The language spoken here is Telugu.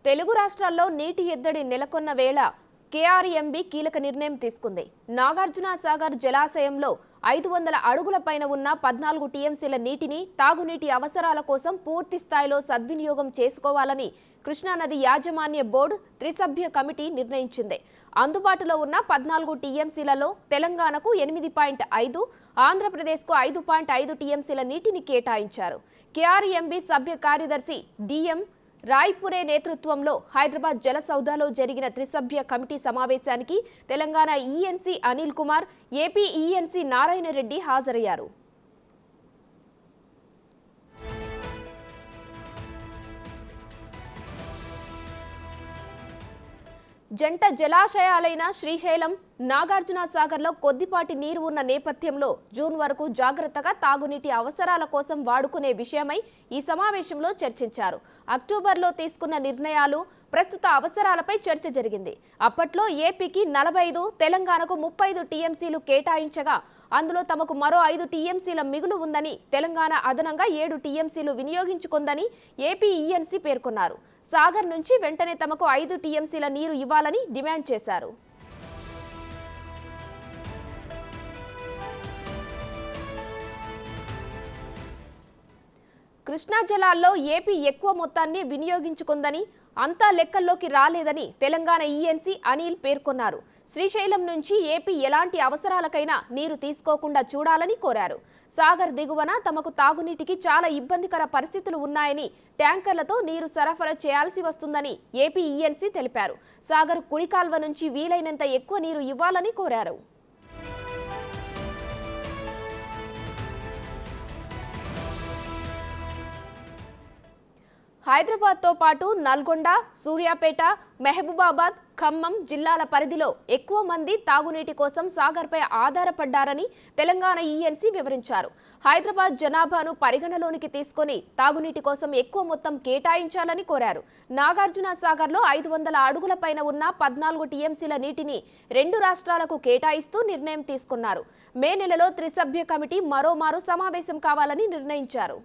తెలుగు రాష్ట్రాల్లో నీటి ఎద్దడి నెలకొన్న వేళ కేఆర్ఎంబీ కీలక నిర్ణయం తీసుకుంది. నాగార్జున సాగర్ జలాశయంలో 500 అడుగుల పైన ఉన్న 14 టీఎంసీల నీటిని తాగునీటి అవసరాల కోసం పూర్తి స్థాయిలో సద్వినియోగం చేసుకోవాలని కృష్ణానది యాజమాన్య బోర్డు త్రిసభ్య కమిటీ నిర్ణయించింది. అందుబాటులో ఉన్న 14 టీఎంసీలలో తెలంగాణకు 8.5, ఆంధ్రప్రదేశ్కు 5.5 టీఎంసీల నీటిని కేటాయించారు. కేఆర్ఎంబీ సభ్య కార్యదర్శి డిఎం రాయ్పురే నేతృత్వంలో హైదరాబాద్ జలసౌధలో జరిగిన త్రిసభ్య కమిటీ సమావేశానికి Telangana ENC Anil Kumar, AP ENC Narayana Reddy హాజరయ్యారు. జంట జలాశయాలైన శ్రీశైలం, నాగార్జున సాగర్లో కొద్దిపాటి నీరు ఉన్న నేపథ్యంలో జూన్ వరకు జాగ్రత్తగా తాగునీటి అవసరాల కోసం వాడుకునే విషయమై ఈ సమావేశంలో చర్చించారు. అక్టోబర్లో తీసుకున్న నిర్ణయాలు, ప్రస్తుత అవసరాలపై చర్చ జరిగింది. అప్పట్లో ఏపీకి 45, తెలంగాణకు 35 టీఎంసీలు కేటాయించగా అందులో తమకు మరో 5 టీఎంసీల మిగులు ఉందని, తెలంగాణ అదనంగా 7 టీఎంసీలు వినియోగించుకుందని ఏపీ ఈఎన్సీ పేర్కొన్నారు. సాగర్ నుంచి వెంటనే తమకు 5 టీఎంసీల నీరు ఇవ్వాలని డిమాండ్ చేశారు. కృష్ణా జలాల్లో ఏపీ ఎక్కువ మొత్తాన్ని వినియోగించుకుందని, అంతా లెక్కల్లోకి రాలేదని తెలంగాణ ఈఎన్సీ అనిల్ పేర్కొన్నారు. శ్రీశైలం నుంచి ఏపీ ఎలాంటి అవసరాలకైనా నీరు తీసుకోకుండా చూడాలని కోరారు. సాగర్ దిగువన తమకు తాగునీటికి చాలా ఇబ్బందికర పరిస్థితులు ఉన్నాయని, ట్యాంకర్లతో నీరు సరఫరా చేయాల్సి వస్తుందని ఏపీ ఈఎన్సీ తెలిపారు. సాగర్ కుడి కాల్వ నుంచి వీలైనంత ఎక్కువ నీరు ఇవ్వాలని కోరారు. హైదరాబాద్తో పాటు నల్గొండ, సూర్యాపేట, మహబూబాబాద్, ఖమ్మం జిల్లాల పరిధిలో ఎక్కువ మంది తాగునీటి కోసం సాగర్పై ఆధారపడ్డారని తెలంగాణ ఈఎన్సీ వివరించారు. హైదరాబాద్ జనాభాను పరిగణలోనికి తీసుకుని తాగునీటి కోసం ఎక్కువ మొత్తం కేటాయించాలని కోరారు. నాగార్జున సాగర్లో 500 అడుగుల పైన ఉన్న 14 టీఎంసీల నీటిని 2 రాష్ట్రాలకు కేటాయిస్తూ నిర్ణయం తీసుకున్నారు. మే నెలలో త్రిసభ్య కమిటీ మరోమారు సమావేశం కావాలని నిర్ణయించారు.